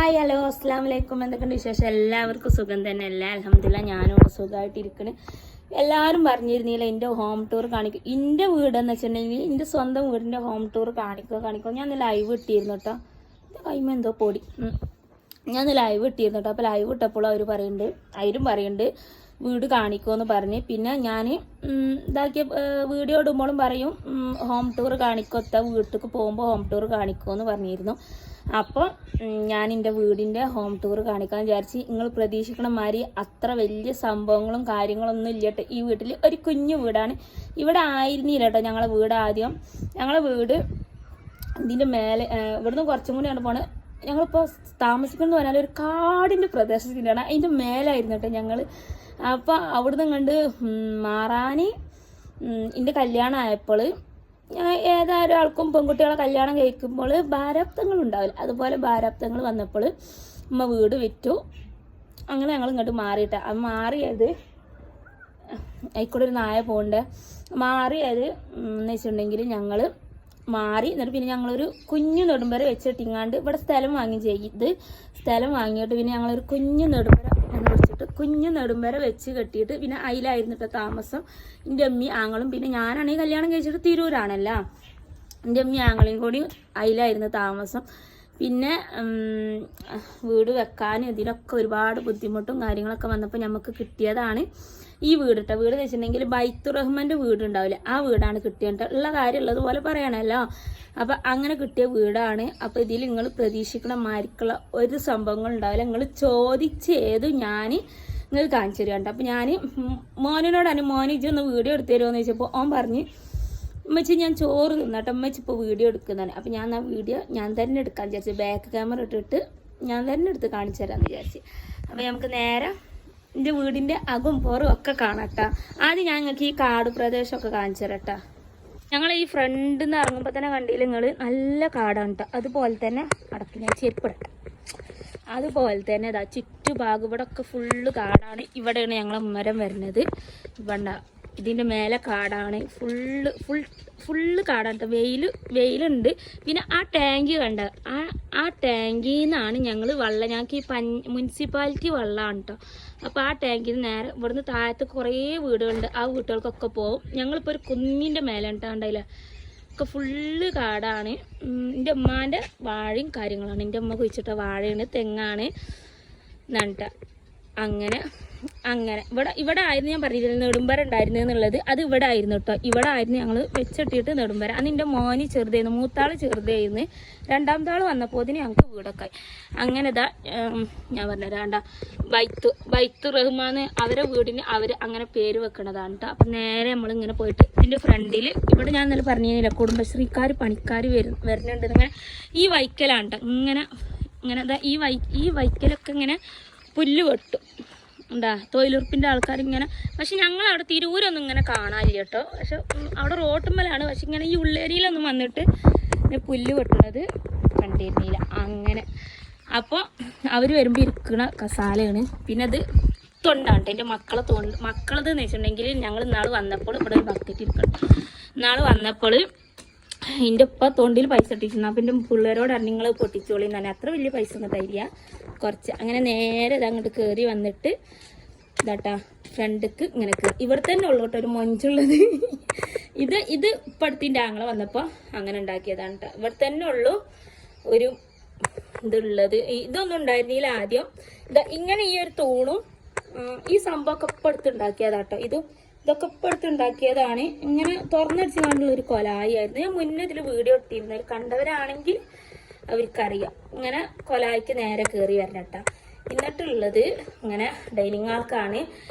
Hi hello അസ്സാം വലൈക്കും. എന്തൊക്കെയുണ്ട് വിശേഷം? എല്ലാവർക്കും സുഖം തന്നെ അല്ലേ? അൽഹംദുലില്ലാ ഞാനിവിടെ സുഖമായിട്ടിരിക്കണ്. എല്ലാവരും പറഞ്ഞിരുന്നില്ല എൻ്റെ ഹോം ടൂർ കാണിക്കും. എൻ്റെ വീടെന്ന് വെച്ചിട്ടുണ്ടെങ്കിൽ എൻ്റെ സ്വന്തം വീടിൻ്റെ ഹോം ടൂർ കാണിക്കുക. ഞാൻ ലൈവ് ഇട്ടിരുന്നു കേട്ടോ. എൻ്റെ കൈമ എന്തോ പൊടി. ഞാൻ ലൈവ് ഇട്ടിരുന്നു കേട്ടോ. അപ്പോൾ ലൈവ് ഇട്ടപ്പോൾ അവരും പറയുന്നുണ്ട് വീട് കാണിക്കുമെന്ന് പറഞ്ഞ്. പിന്നെ ഞാൻ ഇതാക്കിയ വീഡിയോ ഇടുമ്പോഴും പറയും ഹോം ടൂർ കാണിക്കൊത്ത വീട്ടിലേക്ക് പോകുമ്പോൾ ഹോം ടൂർ കാണിക്കുമെന്ന് പറഞ്ഞിരുന്നു. അപ്പോൾ ഞാൻ എൻ്റെ വീടിൻ്റെ ഹോം ടൂർ കാണിക്കാൻ വിചാരിച്ച്. നിങ്ങൾ പ്രതീക്ഷിക്കണ മാതിരി അത്ര വലിയ സംഭവങ്ങളും കാര്യങ്ങളൊന്നും ഇല്ല കേട്ടോ. ഈ വീട്ടിൽ ഒരു കുഞ്ഞു വീടാണ്. ഇവിടെ ആയിരുന്നില്ല കേട്ടോ ഞങ്ങളെ വീട് ആദ്യം. ഞങ്ങളെ വീട് ഇതിൻ്റെ മേലെ ഇവിടുന്ന് കുറച്ചും കൂടിയാണ് പോണത്. ഞങ്ങളിപ്പോൾ താമസിക്കുന്നത് പറഞ്ഞാൽ ഒരു കാടിൻ്റെ പ്രദേശത്തിലാണ്. അതിൻ്റെ മേലായിരുന്നു കേട്ടോ ഞങ്ങൾ. അപ്പോൾ അവിടുന്ന് കണ്ട് മാറാൻ എൻ്റെ കല്യാണം ആയപ്പോൾ ഏതൊരാൾക്കും പെൺകുട്ടികളെ കല്യാണം കഴിക്കുമ്പോൾ ഭാരാബ്ദങ്ങൾ ഉണ്ടാവില്ല. അതുപോലെ ഭാരാബ്ദങ്ങൾ വന്നപ്പോൾ ഉമ്മ വീട് വിറ്റു. അങ്ങനെ ഞങ്ങൾ ഇങ്ങോട്ട് മാറിയിട്ട. അത് മാറിയത് ആയിക്കൂടെ ഒരു നായ പോകണ്ടേ. മാറിയത് എന്ന് വെച്ചിട്ടുണ്ടെങ്കിൽ ഞങ്ങൾ മാറി. എന്നിട്ട് പിന്നെ ഞങ്ങളൊരു കുഞ്ഞു നെടുമ്പര വെച്ചിട്ടിങ്ങാണ്ട് ഇവിടെ സ്ഥലം വാങ്ങി ചെയ്ത് സ്ഥലം വാങ്ങിയിട്ട് പിന്നെ ഞങ്ങളൊരു കുഞ്ഞു നെടുമ്പര വെച്ചിട്ട് കുഞ്ഞു നെടുമ്പര വെച്ച് കെട്ടിയിട്ട് പിന്നെ അതിലായിരുന്നിട്ട് താമസം. എൻ്റെ അമ്മി ആങ്ങളും പിന്നെ ഞാനാണെങ്കിൽ കല്യാണം കഴിച്ചിട്ട് തിരൂരാണല്ലോ. എൻ്റെ അമ്മി ആങ്ങളെയും കൂടി അതിലായിരുന്നു താമസം. പിന്നെ വീട് വെക്കാനും ഇതിലൊക്കെ ഒരുപാട് ബുദ്ധിമുട്ടും കാര്യങ്ങളൊക്കെ വന്നപ്പോൾ നമുക്ക് കിട്ടിയതാണ് ഈ വീട് കേട്ടോ. വീട് വെച്ചിട്ടുണ്ടെങ്കിൽ ബൈത്തുറഹ്മാൻ്റെ വീടുണ്ടാവില്ലേ, ആ വീടാണ് കിട്ടിയിട്ട് ഉള്ള കാര്യം ഉള്ളതുപോലെ പറയണമല്ലോ. അപ്പം അങ്ങനെ കിട്ടിയ വീടാണ്. അപ്പോൾ ഇതിൽ നിങ്ങൾ പ്രതീക്ഷിക്കണ മാരിക്കുള്ള ഒരു സംഭവങ്ങൾ ഉണ്ടാവില്ല. നിങ്ങൾ ചോദിച്ചേത് ഞാൻ നിങ്ങൾ കാണിച്ചു തരും കേട്ടോ. അപ്പം ഞാൻ മോനോടാണ് മോന് ഇജൊന്ന് വീഡിയോ എടുത്തു തരുമോ ചോദിച്ചപ്പോൾ ഓൻ പറഞ്ഞ് ഉമ്മച്ചി ഞാൻ ചോറ് തിന്നട്ടെ, ഉമ്മച്ചി ഇപ്പോൾ വീഡിയോ എടുക്കുന്നതാണ്. അപ്പം ഞാൻ ആ വീഡിയോ ഞാൻ തന്നെ എടുക്കാൻ വിചാരിച്ചു. ബാക്ക് ക്യാമറ ഇട്ടിട്ട് ഞാൻ തന്നെ എടുത്ത് കാണിച്ചു തരാമെന്ന് വിചാരിച്ചു. അപ്പം നമുക്ക് നേരെ എൻ്റെ വീടിൻ്റെ അകും പുറവും ഒക്കെ കാണട്ടോ. ആദ്യം ഞാൻ നിങ്ങൾക്ക് ഈ കാട് പ്രദേശമൊക്കെ കാണിച്ചു തരട്ടോ. ഞങ്ങൾ ഈ ഫ്രണ്ടിൽ നിന്ന് ഇറങ്ങുമ്പോൾ തന്നെ കണ്ടില്ല നിങ്ങൾ നല്ല കാടാണ് കേട്ടോ. അതുപോലെ തന്നെ അടക്കി ഞാൻ ചെരുപ്പിടട്ടെ. അതുപോലെ തന്നെ ഇതാ ചുറ്റുഭാഗം ഇവിടെ ഒക്കെ ഫുള്ള് കാടാണ്. ഇവിടെയാണ് ഞങ്ങളെ മരം വരുന്നത്. ഇവിടെ ഇതിൻ്റെ മേലെ കാടാണ്. ഫുള്ള് കാടാണ് കേട്ടോ. വെയിലുണ്ട്. പിന്നെ ആ ടാങ്ക് കണ്ട ആ ടാങ്കിൽ നിന്നാണ് ഞങ്ങൾ വെള്ളം, ഞങ്ങൾക്ക് ഈ മുനിസിപ്പാലിറ്റി വെള്ളമാണ് കേട്ടോ. അപ്പോൾ ആ ടാങ്കിൽ നിന്ന് നേരെ ഇവിടുന്ന് താഴത്ത് കുറേ വീടുകളുണ്ട്. ആ വീട്ടുകൾക്കൊക്കെ പോകും. ഞങ്ങളിപ്പോൾ ഒരു കുന്നിൻ്റെ മേലെ ഉണ്ടായില്ല ഒക്കെ ഫുള്ള് കാടാണ്. എൻ്റെ ഉമ്മാൻ്റെ വാഴയും കാര്യങ്ങളാണ്. എൻ്റെ ഉമ്മ കുഴിച്ചിട്ട വാഴയാണ്, തെങ്ങാണ് നട്ട. അങ്ങനെ ഇവിടെ ആയിരുന്നു ഞാൻ പറഞ്ഞിരുന്നത് നെടുമ്പര ഉണ്ടായിരുന്നു എന്നുള്ളത്. അത് ഇവിടെ ആയിരുന്നു കേട്ടോ. ഇവിടെ ആയിരുന്നു ഞങ്ങൾ വെച്ചിട്ടിട്ട് നെടുമ്പര. അന്ന് എൻ്റെ മോന് ചെറുതായിരുന്നു, മൂത്താൾ ചെറുതായിരുന്നു. രണ്ടാമത്തെ ആൾ വന്നപ്പോൾ അതിന് ഞങ്ങൾക്ക് വീടൊക്കെ ആയി. അങ്ങനെ ഇതാ ഞാൻ പറഞ്ഞുതരാണ്ട ബൈത്തു റഹ്മാൻ അവരെ വീടിന് അവർ അങ്ങനെ പേര് വെക്കണതാണ് കേട്ടോ. അപ്പം നേരെ നമ്മളിങ്ങനെ പോയിട്ട് ഇതിൻ്റെ ഫ്രണ്ടിൽ ഇവിടെ ഞാൻ ഇന്നലെ പറഞ്ഞില്ല കുടുംബശ്രീക്കാർ പണിക്കാർ വരുന്നുണ്ട്. ഇങ്ങനെ ഈ വൈക്കലാണ് കേട്ടോ. ഇങ്ങനെ ഇതാ ഈ വൈക്കലൊക്കെ ഇങ്ങനെ പുല്ല് വെട്ടും എന്താ തൊഴിലുറപ്പിൻ്റെ ആൾക്കാരിങ്ങനെ. പക്ഷെ ഞങ്ങൾ അവിടെ തിരൂരൊന്നും ഇങ്ങനെ കാണാനില്ല കേട്ടോ. പക്ഷെ അവിടെ റോട്ടുമ്മലാണ്. പക്ഷെ ഇങ്ങനെ ഈ ഉള്ളേരിയിലൊന്നും വന്നിട്ട് പുല്ല് വെട്ടുന്നത് കണ്ടിരുന്നില്ല. അങ്ങനെ അപ്പോൾ അവർ വരുമ്പോൾ ഇരിക്കണ കസാലയാണ്. പിന്നെ അത് തൊണ്ടാണ് എൻ്റെ മക്കളതെന്ന് വെച്ചിട്ടുണ്ടെങ്കിൽ ഞങ്ങൾ ഇന്നാൾ വന്നപ്പോൾ ഇവിടെ ഒരു ബക്കറ്റ് ഇരിക്കണം. ഇന്നാൾ വന്നപ്പോൾ എൻ്റെ ഉപ്പ തൊണ്ടിൽ പൈസ ഇട്ടിരുന്നു. അപ്പം എൻ്റെ പിള്ളേരോടാണ് നിങ്ങൾ പൊട്ടിച്ചോളി തന്നെ. അത്ര വലിയ പൈസ ഒന്നും തരില്ല, കുറച്ച്. അങ്ങനെ നേരെ ഇതങ്ങോട്ട് കയറി വന്നിട്ട് ഇതാട്ടാ ഫ്രണ്ടിക്ക് ഇങ്ങനെ കയറി. ഇവിടെ തന്നെ ഉള്ളു കേട്ടോ ഒരു മൊഞ്ചുള്ളത്. ഇത് ഇപ്പടുത്തിൻ്റെ ആങ്ങളെ വന്നപ്പോൾ അങ്ങനെ ഉണ്ടാക്കിയതാണ് കേട്ടോ. ഇവിടെ തന്നെ ഉള്ളു ഒരു ഇതുള്ളത്. ഇതൊന്നും ഉണ്ടായിരുന്നില്ല ആദ്യം. ഇങ്ങനെ ഈ ഒരു തൂണും ഈ സംഭവമൊക്കെ ഇപ്പടുത്തുണ്ടാക്കിയതാട്ടോ. ഇതൊക്കെ ഇപ്പടുത്തുണ്ടാക്കിയതാണ്. ഇങ്ങനെ തുറന്നടിച്ച് കാണുള്ള ഒരു കൊലായിരുന്നു. ഞാൻ മുന്നേ ഇതിൽ വീഡിയോ ഇട്ടിരുന്നത് കണ്ടവരാണെങ്കിൽ അവർക്കറിയാം. ഇങ്ങനെ കൊലായിക്ക് നേരെ കയറി വരണം കേട്ടോ. എന്നിട്ടുള്ളത് ഇങ്ങനെ ഡൈനിങ് ഹാൾക്കാണ്.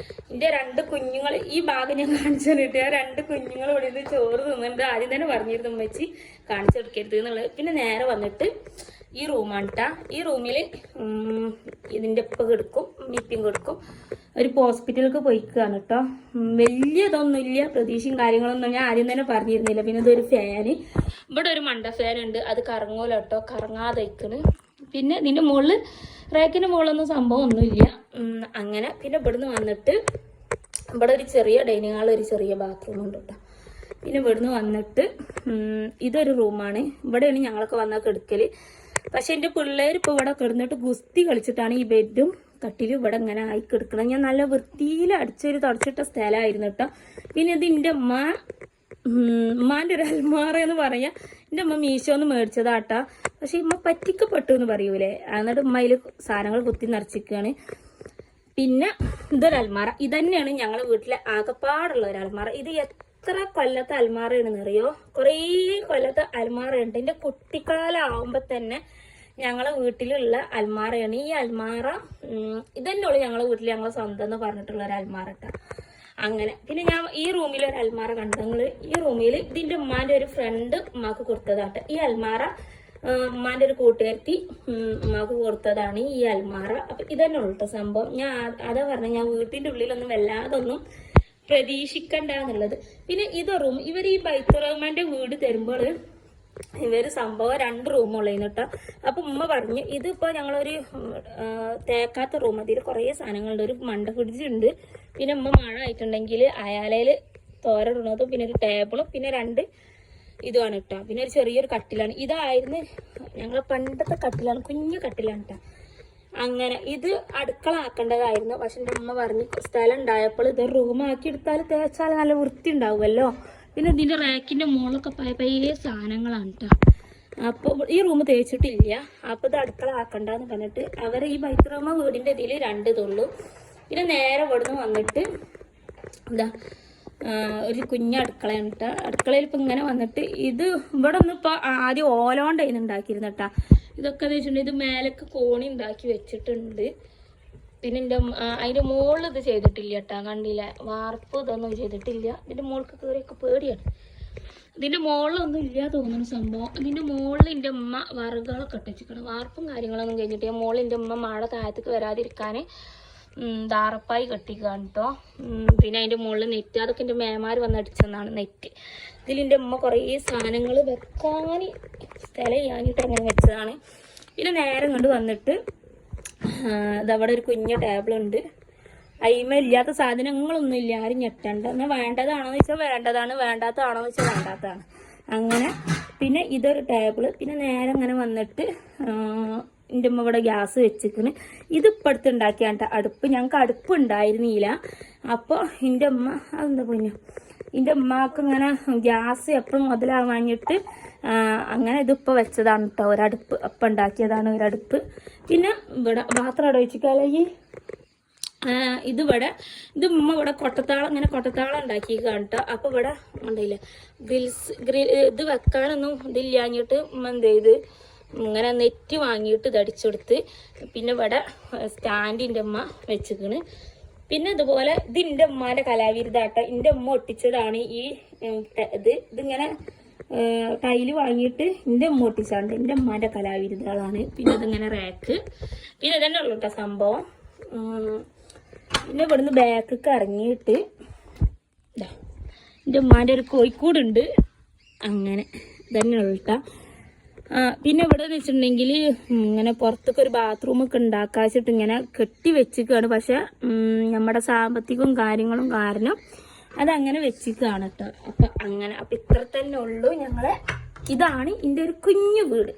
എൻ്റെ 2 കുഞ്ഞുങ്ങൾ ഈ ഭാഗം ഞാൻ കാണിച്ചു തന്നിട്ട് ആ 2 കുഞ്ഞുങ്ങൾ ഇവിടെ നിന്ന് ചോറ് തിന്നുന്നുണ്ട്. ആദ്യം തന്നെ പറഞ്ഞിരുന്നു വെച്ച് കാണിച്ചെടുക്കരുത് എന്നുള്ളത്. പിന്നെ നേരെ വന്നിട്ട് ഈ റൂമാണ് കേട്ടോ. ഈ റൂമിൽ ഇതിൻ്റെ ഉപ്പ കിടക്കും, മിപ്പിയും കിടക്കും. ഒരു ഹോസ്പിറ്റലിലേക്ക് പോയിക്കുകയാണ് കേട്ടോ. വലിയ ഇതൊന്നുമില്ല, പ്രതീക്ഷയും കാര്യങ്ങളൊന്നും ഞാൻ ആദ്യം തന്നെ പറഞ്ഞിരുന്നില്ല. പിന്നെ ഇതൊരു ഫാന്, ഇവിടെ ഒരു മണ്ട ഫാൻ ഉണ്ട്. അത് കറങ്ങൂല കേട്ടോ, കറങ്ങാതെ വയ്ക്കണ്. പിന്നെ ഇതിൻ്റെ മുകളിൽ റാക്കിൻ്റെ മുകളിലൊന്നും സംഭവം ഒന്നുമില്ല. അങ്ങനെ പിന്നെ ഇവിടുന്ന് വന്നിട്ട് ഇവിടെ ഒരു ചെറിയ ഡൈനിങ് ഹാൾ, ഒരു ചെറിയ ബാത്റൂം ഉണ്ട് കേട്ടോ. പിന്നെ ഇവിടുന്ന് വന്നിട്ട് ഇതൊരു റൂമാണ്. ഇവിടെയാണ് ഞങ്ങളൊക്കെ വന്നാൽ കിടക്കൽ. പക്ഷെ എൻ്റെ പിള്ളേർ ഇപ്പോൾ ഇവിടെ കിടന്നിട്ട് ഗുസ്തി കളിച്ചിട്ടാണ് ഈ ബെഡും കട്ടിലും ഇവിടെ ഇങ്ങനെ ആയി കിടക്കണം. ഞാൻ നല്ല വൃത്തിയിൽ അടിച്ചൊരു തുടച്ചിട്ട സ്ഥലമായിരുന്നു കേട്ടോ. പിന്നെ ഇത് എൻ്റെ ഉമ്മാൻ്റെ ഒരു അൽമാറ എന്ന് പറയാം. എൻ്റെ അമ്മ മീശോന്ന് മേടിച്ചതാട്ടാ. പക്ഷെ ഉമ്മ പറ്റിക്കപ്പെട്ടു എന്ന് പറയൂലേ. എന്നിട്ട് ഉമ്മയിൽ സാധനങ്ങൾ കുത്തി നിറച്ചിരിക്കുകയാണ്. പിന്നെ ഇതൊരു അൽമാറ. ഇതന്നെയാണ് ഞങ്ങളുടെ വീട്ടിലെ ആകെപ്പാടുള്ള ഒരു അൽമാറ. ഇത് എത്ര കൊല്ലത്തെ അൽമാറയാണെന്ന് അറിയോ? കുറേ കൊല്ലത്തെ അൽമാറയുണ്ട്. എൻ്റെ കുട്ടിക്കാലം ആവുമ്പോൾ തന്നെ ഞങ്ങളെ വീട്ടിലുള്ള അൽമാറയാണ് ഈ അൽമാറ. ഇതന്നെയുള്ളൂ ഞങ്ങളെ വീട്ടിൽ ഞങ്ങളെ സ്വന്തം എന്ന് പറഞ്ഞിട്ടുള്ള ഒരു അൽമാറ കേട്ടോ. അങ്ങനെ പിന്നെ ഞാൻ ഈ റൂമിൽ ഒരു അൽമാറ കണ്ടു. ഈ റൂമിൽ ഇതിൻ്റെ ഉമ്മാൻ്റെ ഒരു ഫ്രണ്ട് ഉമ്മാക്ക് കൊടുത്തതാട്ടെ. ഈ അൽമാറ ഉമ്മാൻ്റെ ഒരു കൂട്ടുകാരത്തി ഉമ്മാക്ക് കൊടുത്തതാണ് ഈ അൽമാറ. അപ്പം ഇതന്നെ ഉള്ളൂ സംഭവം. ഞാൻ അതാ പറഞ്ഞ ഞാൻ വീട്ടിൻ്റെ ഉള്ളിലൊന്നും വല്ലാതൊന്നും പ്രതീക്ഷിക്കണ്ട എന്നുള്ളത്. പിന്നെ ഇത് റൂം ഇവർ ഈ ബൈത്തുറഹ്മാൻ്റെ വീട് തരുമ്പോൾ ഇവർ സംഭവം 2 റൂമുള്ളതിന് കേട്ടോ. അപ്പം ഉമ്മ പറഞ്ഞു ഇതിപ്പോൾ ഞങ്ങളൊരു തേക്കാത്ത റൂം. അതിൽ കുറേ സാധനങ്ങളുണ്ട്. ഒരു മണ്ട ഫ്രിഡ്ജുണ്ട്. പിന്നെ ഉമ്മ മഴ ആയിട്ടുണ്ടെങ്കിൽ അയാലയിൽ തോരടുന്നതും പിന്നെ ഒരു ടേബിളും പിന്നെ 2 ഇതുമാണ് കേട്ടോ. പിന്നെ ഒരു ചെറിയൊരു കട്ടിലാണ്. ഇതായിരുന്നു ഞങ്ങൾ പണ്ടത്തെ കട്ടിലാണ്, കുഞ്ഞു കട്ടിലാണ് കേട്ടോ. അങ്ങനെ ഇത് അടുക്കള ആക്കേണ്ടതായിരുന്നു. പക്ഷെ എൻ്റെ ഉമ്മ പറഞ്ഞു സ്ഥലം ഉണ്ടായപ്പോൾ ഇത് റൂമാക്കി എടുത്താൽ തേച്ചാൽ നല്ല വൃത്തി ഉണ്ടാവുമല്ലോ. പിന്നെ ഇതിൻ്റെ റാക്കിൻ്റെ മുകളൊക്കെ പയ്യ സാധനങ്ങളാണ് കേട്ടോ. അപ്പോൾ ഈ റൂം തേച്ചിട്ടില്ല. അപ്പോൾ ഇത് അടുക്കള ആക്കണ്ടെന്ന് പറഞ്ഞിട്ട് അവർ ഈ ബൈത്തുറഹ്മ വീടിൻ്റെ ഇതിൽ 2 ഇതുള്ളൂ. പിന്നെ നേരെ ഇവിടുന്ന് വന്നിട്ട് എന്താ ഒരു കുഞ്ഞ അടുക്കളയാണ് കേട്ടോ. അടുക്കളയിൽ ഇപ്പം ഇങ്ങനെ വന്നിട്ട് ഇത് ഇവിടെ ഒന്നും ഇപ്പോൾ ആദ്യം ഓലോണ്ടായിരുന്നു ഉണ്ടാക്കിയിരുന്നു കേട്ടോ. ഇതൊക്കെ എന്ന് വെച്ചിട്ടുണ്ടെങ്കിൽ ഇത് മേലൊക്കെ കോണി ഉണ്ടാക്കി വെച്ചിട്ടുണ്ട്. പിന്നെ എൻ്റെ അതിൻ്റെ മുകളിൽ ഇത് ചെയ്തിട്ടില്ല കേട്ടോ. കണ്ടില്ല വാർപ്പ് ഇതൊന്നും ചെയ്തിട്ടില്ല. ഇതിൻ്റെ മുകൾക്ക് കയറിയൊക്കെ പേടിയാണ്. ഇതിൻ്റെ മുകളിലൊന്നും ഇല്ല തോന്നുന്നു സംഭവം. ഇതിൻ്റെ മുകളിൽ എൻ്റെ ഉമ്മ വറുകളൊക്കെ ഇട്ടിരിക്കണം. വാർപ്പും കാര്യങ്ങളൊന്നും കഴിഞ്ഞിട്ട് മുകളിൽ എൻ്റെ ഉമ്മ മഴ താഴത്തേക്ക് വരാതിരിക്കാൻ ദാറപ്പായി കെട്ടിക്കാണ് കേട്ടോ. പിന്നെ അതിൻ്റെ മുകളിൽ നെറ്റ് അതൊക്കെ എൻ്റെ മേമാർ വന്നടിച്ചെന്നാണ് നെറ്റ്. ഇതിലെൻ്റെ ഉമ്മ കുറേ സാധനങ്ങൾ വെക്കാൻ സ്ഥലം ചെയ്യാനിട്ട് അങ്ങനെ വെച്ചതാണ്. പിന്നെ നേരം കൊണ്ട് വന്നിട്ട് ഇതവിടെ ഒരു കുഞ്ഞ ടേബിളുണ്ട്. അയിമ ഇല്ലാത്ത സാധനങ്ങളൊന്നും ഇല്ല. ആരും ഞെട്ടണ്ട. എന്നാൽ വേണ്ടതാണോന്ന് വെച്ചാൽ വേണ്ടതാണ്, വേണ്ടാത്തതാണോന്ന് വെച്ചാൽ വേണ്ടാത്തതാണ്. അങ്ങനെ പിന്നെ ഇതൊരു ടേബിള്. പിന്നെ നേരെ ഇങ്ങനെ വന്നിട്ട് എൻ്റെ ഉമ്മ ഇവിടെ ഗ്യാസ് വെച്ചിരിക്കണ്. ഇതിപ്പോൾ അടുത്തുണ്ടാക്കിയാണ്ട അടുപ്പ്. ഞങ്ങൾക്ക് അടുപ്പ് ഉണ്ടായിരുന്നില്ല. അപ്പോൾ എൻ്റെ ഉമ്മ അതെന്താ പൊന്നു എൻ്റെ ഉമ്മക്ക് ഇങ്ങനെ ഗ്യാസ് എപ്പോഴും മുതലാവാഞ്ഞിട്ട് അങ്ങനെ ഇതിപ്പോൾ വെച്ചതാണ് കേട്ടോ ഒരടുപ്പ്. അപ്പം ഉണ്ടാക്കിയതാണ് ഒരടുപ്പ്. പിന്നെ ഇവിടെ പാത്രം അവിടെ വെച്ചിക്കാലെങ്കിൽ ഇതിവിടെ ഇത് ഉമ്മ ഇവിടെ കൊട്ടത്താളം ഉണ്ടാക്കിയിരിക്കുകയാണ് കേട്ടോ. അപ്പോൾ ഇവിടെ ഉണ്ടല്ലേ ഇത് വെക്കാനൊന്നും ഇതില്ലാഞ്ഞിട്ട് ഉമ്മ എന്ത് ചെയ്ത് ഇങ്ങനെ നെറ്റ് വാങ്ങിയിട്ട് ഇതടിച്ചെടുത്ത്. പിന്നെ ഇവിടെ സ്റ്റാൻഡിൻ്റെ ഉമ്മ വെച്ചിക്കണ്. പിന്നെ ഇതുപോലെ ഇത് എൻ്റെ ഉമ്മാൻ്റെ കലാവിരുതാട്ടോ. എൻ്റെ ഉമ്മ ഒട്ടിച്ചതാണ് ഈ ഇതിങ്ങനെ ടൈല് വാങ്ങിയിട്ട് എൻ്റെ ഉമ്മ ഒട്ടിച്ചാണ്ട് എൻ്റെ ഉമ്മാൻ്റെ കലാവിരുതുകളാണ്. പിന്നെ ഇതിങ്ങനെ റാക്ക്. പിന്നെ ഇതന്നെ ഉള്ളു കേട്ടോ സംഭവം. പിന്നെ ഇവിടുന്ന് ബാക്കൊക്കെ ഇറങ്ങിയിട്ട് എൻ്റെ ഉമ്മാൻ്റെ ഒരു കോഴിക്കൂടുണ്ട്. അങ്ങനെ ഇതന്നെ ഉള്ളു കേട്ടോ. പിന്നെ ഇവിടെ എന്ന് വെച്ചിട്ടുണ്ടെങ്കിൽ ഇങ്ങനെ പുറത്തൊക്കെ ഒരു ബാത്റൂമൊക്കെ ഉണ്ടാക്കാച്ചിട്ട് ഇങ്ങനെ കെട്ടി വെച്ചിരിക്കുകയാണ്. പക്ഷെ നമ്മുടെ സാമ്പത്തികവും കാര്യങ്ങളും കാരണം അതങ്ങനെ വെച്ചിരിക്കുകയാണ് കേട്ടോ. അപ്പം ഇത്ര തന്നെ ഉള്ളൂ ഞങ്ങളെ. ഇതാണ് എൻ്റെ ഒരു കുഞ്ഞു വീട്.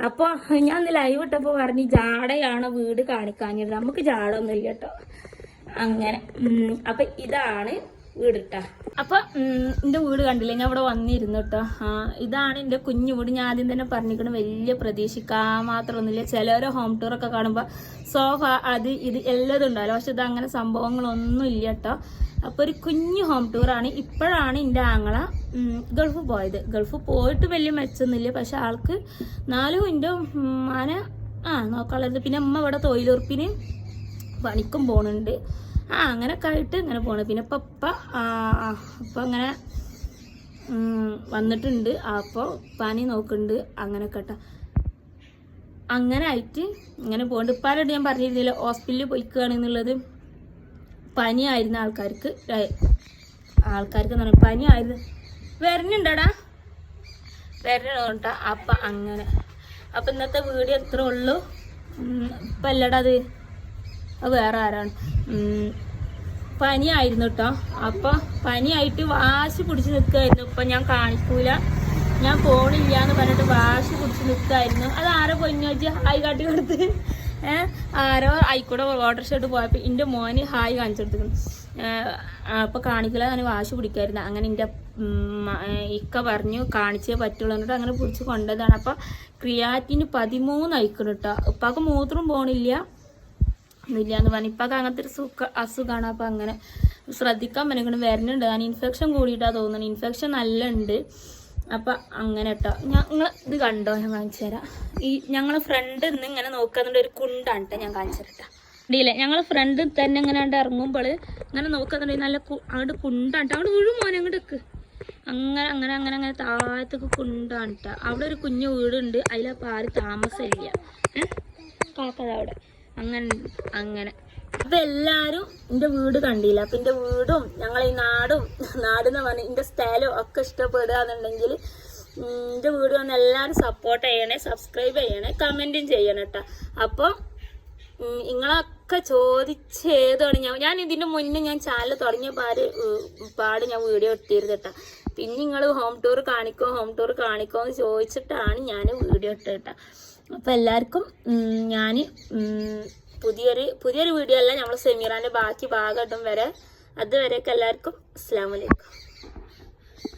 അപ്പോൾ ഞാൻ ഒന്ന് ലൈവ് ഇട്ടപ്പോൾ പറഞ്ഞ് ജാടയാണ് വീട് കാണിക്കാഞ്ഞത്. നമുക്ക് ജാടൊന്നും ഇല്ല കേട്ടോ. അങ്ങനെ അപ്പം ഇതാണ് വീട് കേട്ടോ. അപ്പം എൻ്റെ വീട് കണ്ടില്ലേ, ഞാൻ ഇവിടെ വന്നിരുന്നു കേട്ടോ. ഇതാണ് എൻ്റെ കുഞ്ഞു വീട്. ഞാൻ ആദ്യം തന്നെ പറഞ്ഞിരിക്കണം വലിയ പ്രതീക്ഷിക്കാൻ മാത്രമൊന്നുമില്ല. ചിലവരെ ഹോം ടൂറൊക്കെ കാണുമ്പോൾ സോഫ അത് ഇത് എല്ലാതും ഉണ്ടാവില്ല. പക്ഷെ ഇതങ്ങനെ സംഭവങ്ങളൊന്നും ഇല്ല കേട്ടോ. അപ്പോൾ ഒരു കുഞ്ഞു ഹോം ടൂറാണ്. ഇപ്പോഴാണ് എൻ്റെ ആങ്ങള ഗൾഫ് പോയത്. ഗൾഫ് പോയിട്ട് വലിയ മെച്ചൊന്നുമില്ല. പക്ഷെ ആൾക്ക് 4 എൻ്റെ ഉമ്മാനെ നോക്കാനുള്ളത്. പിന്നെ അമ്മ ഇവിടെ തൊഴിലുറപ്പിന് പണിക്കും പോകുന്നുണ്ട്. അങ്ങനെയൊക്കെ ആയിട്ട് ഇങ്ങനെ പോകണം. പിന്നെ ഇപ്പം അങ്ങനെ വന്നിട്ടുണ്ട്. അപ്പോൾ പനി നോക്കുന്നുണ്ട്. അങ്ങനെയൊക്കെ കേട്ടോ. അങ്ങനെ ആയിട്ട് ഇങ്ങനെ പോകുന്നുണ്ട്. ഇപ്പാരോട് ഞാൻ പറഞ്ഞിരുന്നില്ല ഹോസ്പിറ്റലിൽ പോയിക്കുകയാണെന്നുള്ളത്. പനിയായിരുന്ന ആൾക്കാർക്ക് എന്ന് പറഞ്ഞാൽ പനിയായിരുന്നു. വരുന്നുണ്ടടാ കേട്ടോ. അപ്പം അങ്ങനെ അപ്പം ഇന്നത്തെ വീഡിയോ എത്ര ഉള്ളൂ. ഇപ്പം അല്ലടാ അത് വേറെ ആരാണ്. പനിയായിരുന്നു കേട്ടോ. അപ്പോൾ പനിയായിട്ട് വാശി പിടിച്ച് നിൽക്കുമായിരുന്നു. ഇപ്പം ഞാൻ കാണിക്കൂല ഞാൻ പോണില്ല എന്ന് പറഞ്ഞിട്ട് വാശി പിടിച്ച് നിൽക്കായിരുന്നു. അത് ആരോ പൊന്നു വെച്ച് ഹായ് കാട്ടി കൊടുത്ത് ആരോ ആയിക്കൂടെ ഓട്ടോറിക്ഷ പോയപ്പോൾ എൻ്റെ മോന് ഹായ് കാണിച്ചു കൊടുത്തിരുന്നു. അപ്പോൾ കാണിക്കില്ല ഞാൻ വാശി പിടിക്കായിരുന്നു. അങ്ങനെ എൻ്റെ ഇക്ക പറഞ്ഞു കാണിച്ചേ പറ്റുള്ളൂ എന്നിട്ട് അങ്ങനെ പിടിച്ച് കൊണ്ടതാണ്. അപ്പോൾ ക്രിയാറ്റിന് 13 അയക്കണം കേട്ടോ. ഉപ്പാക്ക് മൂത്രം പോണില്ല ഒന്നുമില്ല എന്ന് പറഞ്ഞു. ഇപ്പൊക്കെ അങ്ങനത്തെ ഒരു അസുഖമാണ്. അപ്പം അങ്ങനെ ശ്രദ്ധിക്കാൻ പറ്റുന്നു. വരുന്നുണ്ട്. ഞാൻ ഇൻഫെക്ഷൻ കൂടിയിട്ടാണ് തോന്നുന്നത്. ഇൻഫെക്ഷൻ നല്ല ഉണ്ട്. അപ്പം അങ്ങനെ കേട്ടോ. ഞങ്ങൾ ഇത് കണ്ടോ, ഞാൻ കാണിച്ചു തരാം. ഈ ഞങ്ങളെ ഫ്രണ്ട് ഇന്ന് ഇങ്ങനെ നോക്കാന്നുണ്ട് ഒരു കുണ്ടാണ് കേട്ടോ. ഞാൻ കാണിച്ചു തരട്ടെ. ഇടിയില്ലേ ഞങ്ങളെ ഫ്രണ്ട് തന്നെ ഇങ്ങനെ ഇറങ്ങുമ്പോൾ ഇങ്ങനെ നോക്കാന്നുണ്ടെങ്കിൽ നല്ല അങ്ങോട്ട് കുണ്ടാണ് കേട്ടോ. അങ്ങോട്ട് വീഴും മോനെ അങ്ങോട്ടേക്ക് അങ്ങനെ അങ്ങനെ അങ്ങനെ അങ്ങനെ താഴത്തേക്ക് കുണ്ടാണ് കേട്ടോ. അവിടെ ഒരു കുഞ്ഞു വീടുണ്ട്. അതിലപ്പോൾ ആരും താമസമില്ല. കാക്കതവിടെ അങ്ങനെ അങ്ങനെ. അപ്പം എല്ലാവരും എൻ്റെ വീട് കണ്ടില്ല. അപ്പം എൻ്റെ വീടും ഞങ്ങളെ ഈ നാടെന്ന് പറഞ്ഞാൽ എൻ്റെ സ്ഥലം ഒക്കെ ഇഷ്ടപ്പെടുക എന്നുണ്ടെങ്കിൽ എൻ്റെ വീട് വന്ന് എല്ലാവരും സപ്പോർട്ട് ചെയ്യണേ, സബ്സ്ക്രൈബ് ചെയ്യണേ, കമൻറ്റും ചെയ്യണം കേട്ടോ. അപ്പം നിങ്ങളൊക്കെ ചോദിച്ചേതാണ് ഞാൻ ഇതിൻ്റെ മുന്നേ ഞാൻ ചാനൽ തുടങ്ങിയ പാട് ഞാൻ വീഡിയോ ഇട്ടിരുന്നു കേട്ടോ. പിന്നെ നിങ്ങൾ ഹോം ടൂർ കാണിക്കോ എന്ന് ചോദിച്ചിട്ടാണ് ഞാൻ വീഡിയോ ഇട്ടത് കേട്ടോ. അപ്പോൾ എല്ലാവർക്കും ഞാൻ പുതിയൊരു വീഡിയോ അല്ല, നമ്മൾ സെമീറാൻ്റെ ബാക്കി ഭാഗം ഇടും വരെ. അതുവരെയൊക്കെ എല്ലാവർക്കും അസ്സലാമു അലൈക്കും.